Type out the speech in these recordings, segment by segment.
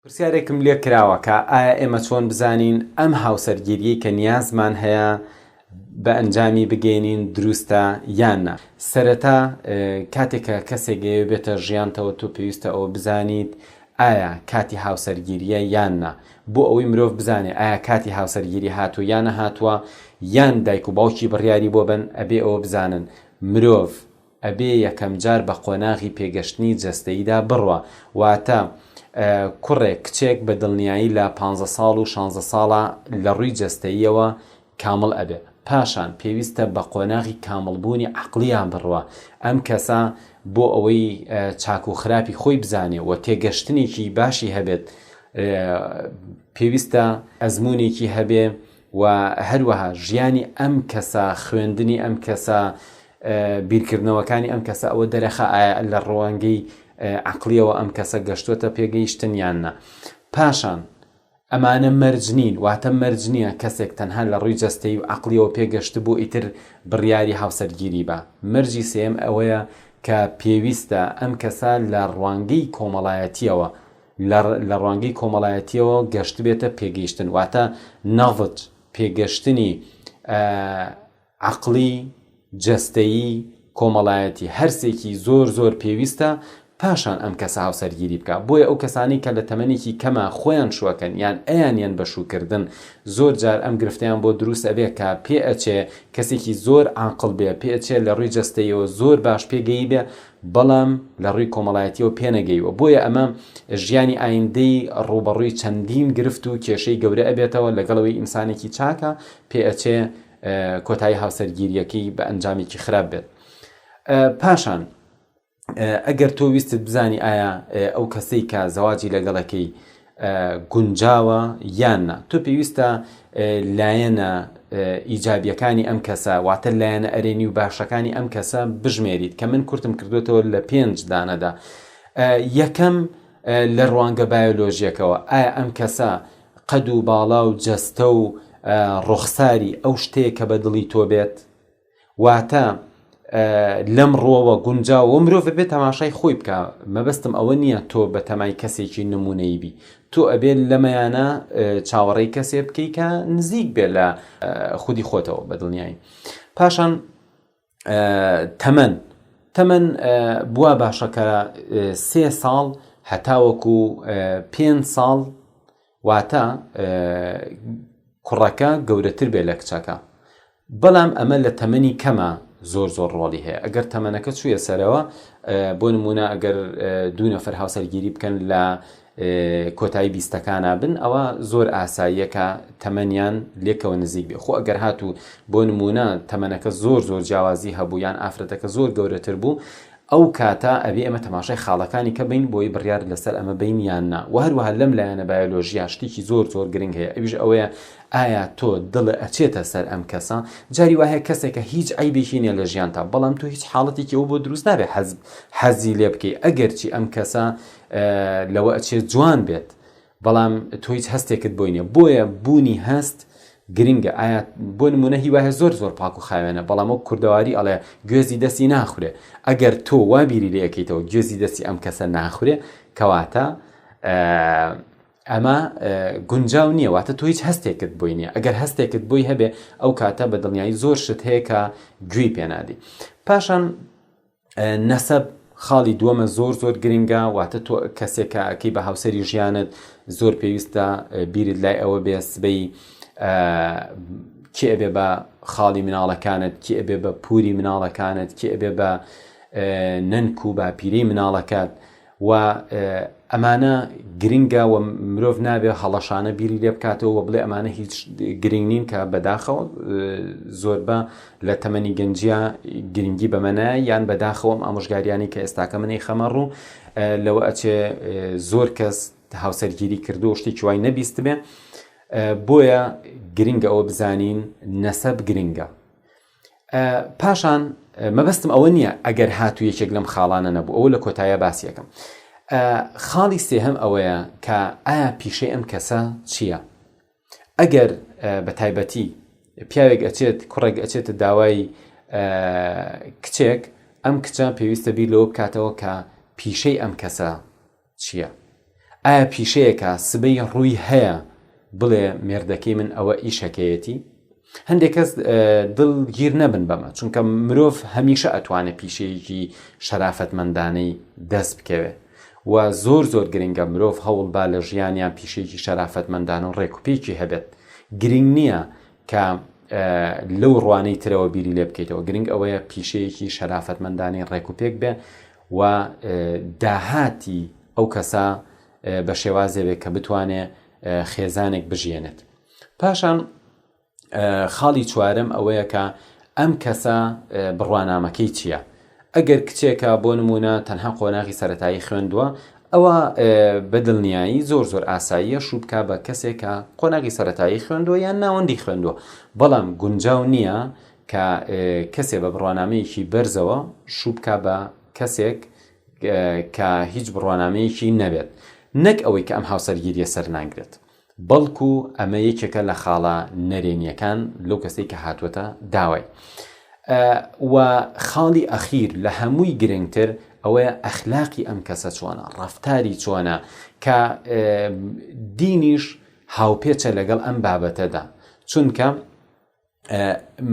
پرسیارێکم لێ کراوە کە ئایا ئێمە چۆن بزانین ئەم هاوسەرگیریەی کە نیازمان هەیە بە ئەنجامی بگەینین دروستە یان نا. سەرەتا کاتێکە کەسێک بێتە ژیانتەوە تۆ پێویستە ئەوە بزانیت ئایا کاتی هاوسەرگیریە یان نا، بۆ ئەوەی مرۆڤ بزانێ ئایا کاتی هاوسەرگیری هاتووە یان نەهاتووە، یان دایک و باوکی بڕیاری بۆ بن. ئەبێ ئەوە بزانن مرۆڤ ئەبێ یەکەم جار بە قۆناغی پێگەشتنی جەستەییدا بڕوە، واتە کوڕێک کچێک بە دڵنیایی لە 15 ساڵ و 16 ساڵە لە ڕووی جەستەییەوە کامل ئەبێ. پاشان پێویستە بە قۆناغی کاملبوونی عەقلیان بڕوە. ئەم کەسە بۆ ئەوەی چاک و خراپی خۆی بزانێ و تێگەشتنێکی باشی هەبێت پێویستە ئەزموونێکی هەبێ و هەروەها ژیانی ئەم کەسە، خوێندنی ئەم کەسە، بیرکردنەوەکانی ئەم کەسە ئەوە دەرەخە ئایا لە ڕەوانگەی عەقلیەوە ئەم کەسە گەشتووەتە پێگەیشتن یان نا. پاشان ئەمانە مەرج نین، واتە مەرج نییە کەسێک تەنها لە ڕووی جەستەیی و عەقلیەوە پێگەشت بوو ئیتر بڕیاری هاوسەرگیری بە. مەرجی سێم ئەوەیە کە پێویستە ئەم کەسە لە ڕوانگەی کۆمەڵایەتیەوە لە ڕوانگەی کۆمەڵایەتیەوە گەشت بێتە پێگەیشتن، واتە نەڤد پێگەشتنی عەقلی، جەستەیی، کۆمەڵایەتی هەرسێکی زۆر زۆر پێویستە پاشان ئەم کەسە هاوسەرگیری بکە. بۆیە ئەو کەسانی کە لە تەمەنێکی کەمە خۆیان شوەکەن یان ئەیانیان بە شوکردن، زۆر جار ئەم گرفتیان بۆ دروست ئەبێ کە پێ ئەچێ کەسێکی زۆر عاقڵ بێ، پێ ئەچێ لە ڕووی جەستەییەوە زۆر باش پێگەی بێ، بەڵام لە ڕووی کۆمەڵایەتیەوە پێنەگەیوە. بۆیە ئەمە ژیانی ئایندەی ڕوبەڕووی چەندین گرفت و کێشەی گەورە ئەبێتەوە لەگەڵەوەی ئینسانێکی چاکە پێ ئەچێ کۆتایی هاوسەرگیریەکەی بە ئەنجامێکی خراپ بێت. پاشان ئەگەر تۆ ویستت بزانی ئایا ئەو کەسەی کە زەواجی لەگەڵەکەی گونجاوە یان نا، تۆ پێویستە لایەنە ئیجابیەکانی ئەم کەسە، واتە لایەنە ئەرێنی و باشەکانی ئەم کەسە بژمێریت کە من کورتم کردوێتەوە لە 5 دانەدا. یەکەم لە ڕوانگە بایۆلۆژیەکەوە ئایا ئەم کەسە قەد و باڵا و جەستە و ڕوخساری ئەو شتەیە کە بە دڵی تۆ بێت، واتە لەم ڕۆوە گونجاوە مرۆڤ بێت تەماشای خۆی بکە. مەبەستم ئەوە نییە تۆ بە تەمای کەسێکی نمونەیی بی، تۆ ئەبێت لەمەیانە چاوەڕێی کەسێ بکەی کە نزیک بێ لە خودی خۆتەوە بە دڵنیایی. پاشان تەمەن بووە باشەکە 3 ساڵ هەتاوەکو 5 ساڵ، واتە کوڕەکە گەورەتر بێ لە کچەکە. بەڵام ئەمە لە تەمەنی کەمە زۆر زۆر ڕۆڵی هەیە. ئەگەر تەمەنەکە چوویە سەرەوە، بۆ نمونە ئەگەر 2 نەفەر هاوسەرگیری بکەن لە کۆتایی 20ەکانە بن، ئەوە زۆر ئاساییەکە تەمەنیان لێکەوە نزیک بێ. خۆ ئەگەر هاتوو بۆ نمونە تەمەنەکە زۆر زۆر جیاوازی هەبوو یان ئافرەتەکە زۆر گەورەتر بوو، ئەو کاتە ئەبێ ئەمە تەماشای خاڵەکانی کە بین بۆی بڕیار لەسەر ئەمە بین یان نا. و هەروەها لەم لایەنە بایۆلۆژیا شتێکی زۆر زۆر گرنگ هەیە، ئەویش ئەوەیە ئایا تۆ دڵە ئەچێتە سەر ئەم کەسە. جاری وایە کەسێکە هیچ عیبێکی نیە لە ژیانتا، بەڵام تۆ هیچ حاڵەتێکی ئەو بۆ دروست نابێ حەزی لێ بکەی ئەگەرچی ئەم کەسە لەوە ئەچێت جوان بێت، بەڵام تۆ هیچ هەستێکت بۆی نییە. بۆیە بوونی هەست گرنگە. ئایا بۆ نمونە هیوایە زۆر زۆر پاک و خاوێنە، بەڵام ئەو کوردەواری ئەڵێ گوێزی دەستی ناخورێ. ئەگەر تۆ وا بیری لێ یەکەیتەوە گوێزی دەستی ئەم کەسە ناخورێ، کەواتە ئەمە گونجاو نییە، واتە تۆ هیچ هەستێکت بۆی نییە. ئەگەر هەستێکت بۆی هەبێ ئەو کاتە بە دڵنیایی زۆر شت هەیە کە گوێی پێنادی. پاشان نەسەب خاڵی دووەمە زۆر زۆر گرنگە، واتە تۆ کەسێکە ئەکەی بە هاوسەری ژیانت زۆر پێویستە بیرت لای ئەوە بێ سبەی کێ ئەبێ بە خاڵی مناڵەکانت، کێ ئەبێ بە پووری مناڵەکانت، کێ ئەبێ بە نەنک و باپیرەی مناڵەکات. و ئەمانە گرنگە و مرۆڤ نابێ هەڵەشانە بیری لێ بکاتەوە و بڵێ ئەمانە هیچ گرنگ نین، کە بەداخەوە زۆر بە لە تەمەنی گەنجیا گرنگی بەمەنە یان بەداخەوەم ئامۆژگاریانی کە ئێستاکە منەی خەمەڕوو لەوە ئەچێ زۆر کەس هاوسەرگیری کردو و شتێکی وای نەبیست بێ. بۆیە گرنگە ئەوە بزانین نەسەب گرنگە. پاشان مەبەستم ئەوە نییە ئەگەر هاتوو یەکێک لەم خاڵانە نەبوو، ئەوە لە کۆتایە باسیەکەم. خاڵی سێهەم ئەوەیە کە ئایا پیشەی ئەم کەسە چییە؟ ئەگەر بە تایبەتی پیاوێک ئەچێت، کوڕێک ئەچێتە داوای کچێک، ئەم کچە پێویستە بیر لەوە بکاتەوە کە پیشەی ئەم کەسە چییە. ئایا پیشەیەکە سبەی ڕووی هەیە بڵێ مێردەکەی من ئەوە ئیشەکەیەتی؟ هەندێک کەس دڵگیر نەبن بەمە، چونکە مرۆڤ هەمیشە ئەتوانێت پیشەیەکی شەرافەتمەندانەی دەست بکەوێت و زۆر گرنگە مرۆڤ هەوڵ با لە ژیانیان پیشەیەکی شەرافەتمەندانە و ڕێکوپێکی هەبێت. گرنگ نییە کە لەو ڕوانەی ترەوە بیری لێ بکەیتەوە، گرنگ ئەوەیە پیشەیەکی شەرافەتمەندانی ڕێکوپێک بێ و داهاتی ئەو کەسە بە شێوازێ بێت کە بتوانێت خێزانێک بژێنێت. پاشان خاڵی چوارم ئەوەیە کە ئەم کەسە بڕوانامەکەی چییە؟ ئەگەر کچێکە بۆ نمونە تەنها قۆناغی سەرەتایی خوێندووە، ئەوە بەدڵنیایی زۆر ئاساییە شوو بکە بە کەسێکە قۆناغی سەرەتایی خوێندووە یان ناوەندی خوێندووە، بەڵام گونجاو نییە کە کەسێ بە بڕوانامەیەکی بەرزەوە شوو بکە بە کەسێک کە هیچ بڕوانامەیەکی نەبێت، نەک ئەوەی کە ئەم هاوسەرگیریە سەر ناگرێت، بەڵکو ئەمە یەکێکە لە خاڵە نەرێنیەکان لەو کەسێک کە هاتووەتە داوای. و خاڵی ئەخیر لە هەمووی گرنگتر ئەوەیە ئەخلاقی ئەم کەسە چۆنە، ڕەفتاری چۆنە، کە دینیش هاوپێچە لەگەڵ ئەم بابەتەدا، چونکە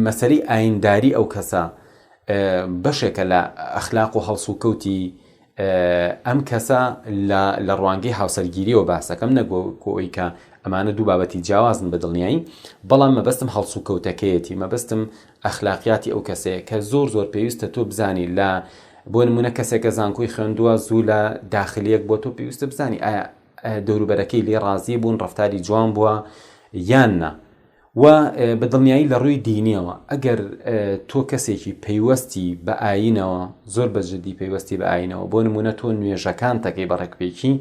مەسەلەی ئاینداری ئەو کەسە بەشێکە لە ئەخلاق و هەڵسوکەوتی ئەم کەسە لە ڕوانگەی هاوسەرگیریەوە باسەکەم نەگۆی کە ئەمانە دوو بابەتی جیاوازن بە دڵنیایی، بەڵام مەبەستم هەڵسوکەوتەکەیەتی، مەبەستم ئەخلاقیاتی ئەو کەسەیە کە زۆر پێویستە تۆ بزانی. لە بۆ نمونە کەسێکە زانکۆی خوێندووە زوو لە داخلیەک بۆ تۆ پێویستە بزانی ئایا دەوروبەرەکەی لێ ڕازی بوون، ڕەفتاری جوان بووە یان نە. و بە دڵنیایی لە ڕووی دینیەوە ئەگەر تۆ کەسێکی پەیوەستی بە ئاینەوە، زۆر بەجددی پەیوەستی بە ئاینەوە، بۆ نمونە تۆ نوێژەکان تەکەی بەڕێکپێکی،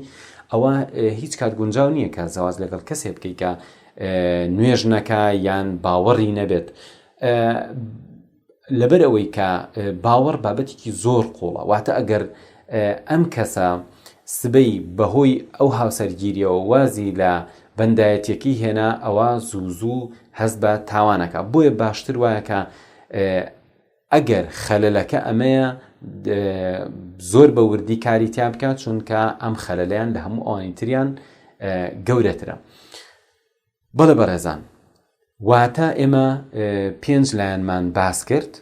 ئەوە هیچ کات گونجاو نییە کە زەواز لەگەڵ کەسێ بکەیت کە نوێژ نەکا یان باوەڕی نەبێت، لەبەر ئەوەی کە باوەڕ بابەتێکی زۆر قوڵە. واتە ئەگەر ئەم کەسە سبەی بەهۆی ئەو هاوسەرگیریەوە وازی لە بەندایەتێکی هێنا، ئەوە زوو هەست بە تاوانەکە. بۆیە باشتر وایە کە ئەگەر خەلەلەکە ئەمەیە زۆر بە وردی کاری تیا بکات، چونکە ئەم خەلەلیان لە هەموو ئەوانی تریان گەورەترە. بەڵێ بەڕێزان، واتە ئێمە 5 لایەنمان باس کرد،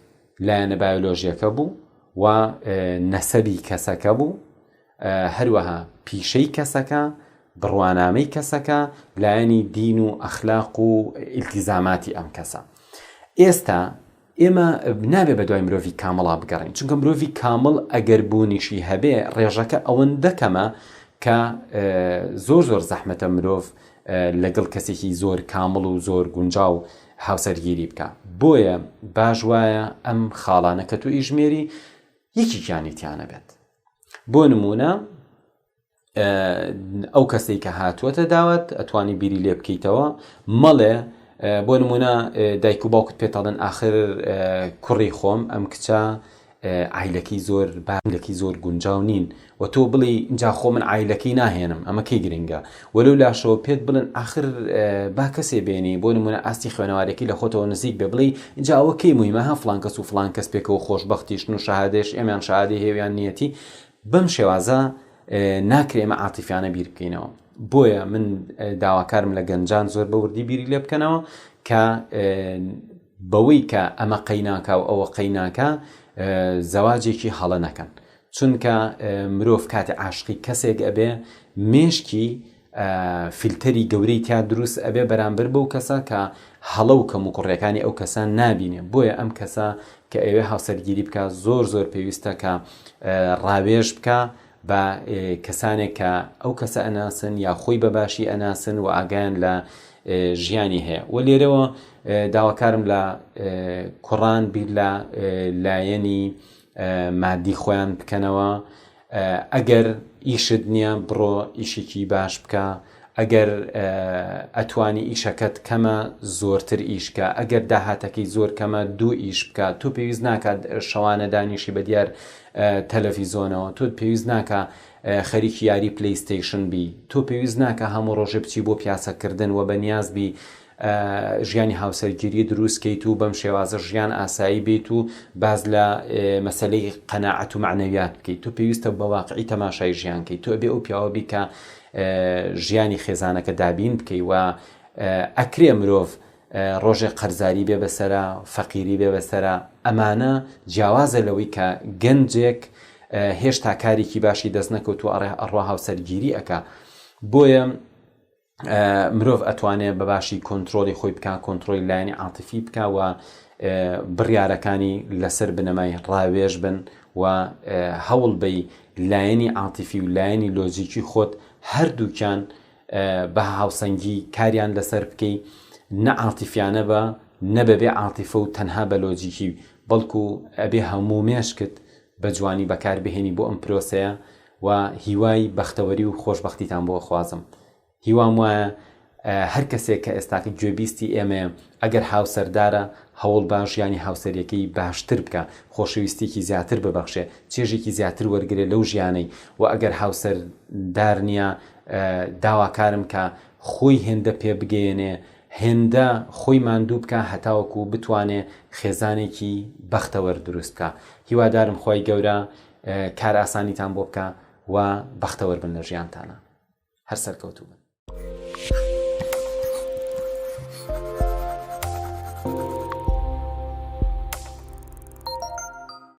لایەنە بایۆلۆژیەکە بوو و نەسەبی کەسەکە بوو، هەروەها پیشەی کەسەکە، بڕوانامەی کەسەکە، لایەنی دین و ئەخلاق و ئیلتیزاماتی ئەم کەسە. ئێستا ئێمە نابێ بە دوای مرۆڤی کامڵا بگەڕین، چونکە مرۆڤی کامڵ ئەگەر بوونیشی هەبێ ڕێژەکە ئەوەندە کەمە کە زۆر زەحمەتە مرۆڤ لەگەڵ کەسێکی زۆر کامڵ و زۆر گونجاو هاوسەرگیری بکە. بۆیە باش وایە ئەم خاڵانە کە تو ئیژمێری یەکییانی تیانە بێت. بۆ نمونە ئەو کەسەی کە هاتووەتە داوت ئەتوانی بیری لێ بکەیتەوە، مەڵێ بۆ نمونە دایک و باوکت پێتەڵێن ئاخر کوڕی خۆم ئەم کچە عیلەکەی زۆر بانگەکی زۆر گونجاو نین، و تۆ بڵی اینجا خۆ من عیلەکەی ناهێنم، ئەمە کەی گرنگە، وەلو لاشەوە پێت بڵن ئاخر با کەسێ بێنی، بۆ نمونە ئاستی خوێنەوارێکی لە خۆتەوە نزیک بێ، بڵی اینجا ئەوە کەی مویمە ها فڵان کەس و فڵان کەس پێکەوە خۆشبەختیشن و شەهادەش ئێمیان شەهادەی هێویان نیەتی، بەم شێوازە ناکرێمە عاتیفیانە بیر بکەینەوە. بۆیە من داواکارم لە گەنجان زۆر بە وردی بیری لێ بکەنەوە کە بەوەی کە ئەمە قەیناکە و ئەوە قەیناکە زەواجێکی هەڵە نەکەن، چونکە مرۆڤ کاتی عاشقی کەسێک ئەبێ مێشکی فیلتەری گەورەی تیا دروست ئەبێ بەرامبەر بەو کەسە کە هەڵە و کەم و کوڕیەکانی ئەو کەسە نابینێ. بۆیە ئەم کەسە کە ئەوێ هاوسەرگیری بکە زۆر پێویستە کە ڕاوێژ بکە بە کەسانێک کە ئەو کەسە ئەناسن یا خۆی بەباشی ئەناسن و ئاگایان لە ژیانی هەیە. و لێرەوە داواکارم لە کوڕان بیر لە لایەنی مادی خۆیان بکەنەوە. ئەگەر ئیشت نییە بڕۆ ئیشێکی باش بکە، ئەگەر ئەتوانی ئیشەکەت کەمە زۆرتر ئیشکە، ئەگەر داهاتەکەی زۆر کەمە 2 ئیش بکە. تۆ پێویست ناکات شەوانە دانیشی بە دیار تەلەڤیزۆنەوە، تۆ پێویست ناکە خەریکی یاری پلەیستەیشن بی، تۆ پێویست ناکە هەموو ڕۆژێ بچی بۆ پیاسەکردن و بەنیاز بی ژیانی هاوسەرگیری دروستکەیت و بەم شێوازە ژیان ئاسایی بێت و باز لە مەسەلەی قەناعەت و معنەویات بکەیت. تۆ پێویستە بە واقعی تەماشای ژیانکەیت. تۆ ئەبێ ئەو پیاوە بی کە ژیانی خێزانەکە دابین بکەی و ئەکرێ مرۆڤ ڕۆژێ قەرزاری بێ بەسەرە فەقیری بێ بەسەرە ئەمانە جیاوازە لەوەی کە گەنجێک هێشتا کارێکی باشی دەست نەکەوت و ئەڕوا هاوسەرگیری ئەکا بۆیە مرۆڤ ئەتوانێت بەباشی کۆنتترۆلی خۆی بکە کۆنتترۆلی لایەنی عاتیفی بکە و بڕیارەکانی لەسەر بنەمای ڕاوێژ بن و هەوڵ بەی لایەنی عاتیفی و لایەنی لۆجیکی خۆت هەردووکیان بە هاوسەنگی کاریان لەسەر بکەی نە عاتیفیانە بە نەبەبێ عاتیفە و تەنها بە لۆجیکی بەڵکو ئەبێ هەموو مێشکت بە جوانی بەکار بهێنی بۆ ئەم پرۆسەیە و هیوای بەختەوەری و خۆشبەختیتان بۆ خوازم هیوام وایە هەر کەسێک کە ئێستاکە گوێبیستی ئێمە ئەگەر هاوسەردارە هەوڵ باش ینی هاوسەریەکەی باشتر بکە خۆشەویستێکی زیاتر ببەخشێ چێژێکی زیاتر وەرگێ لەو ژیانەی و ئەگەر هاوسەردار نییە داواکارم کە خۆی هێندە پێ بگەێنێ هێندە خۆی ماندوو بکە هەتاوەکو بتوانێ خێزانێکی بەختەوەر دروست بکە هیوادارم خۆی گەورە کار ئاسانیتان بۆ بکە و بەختەوەر بن لە ژیانتانە هەر سەرکەوتوو بن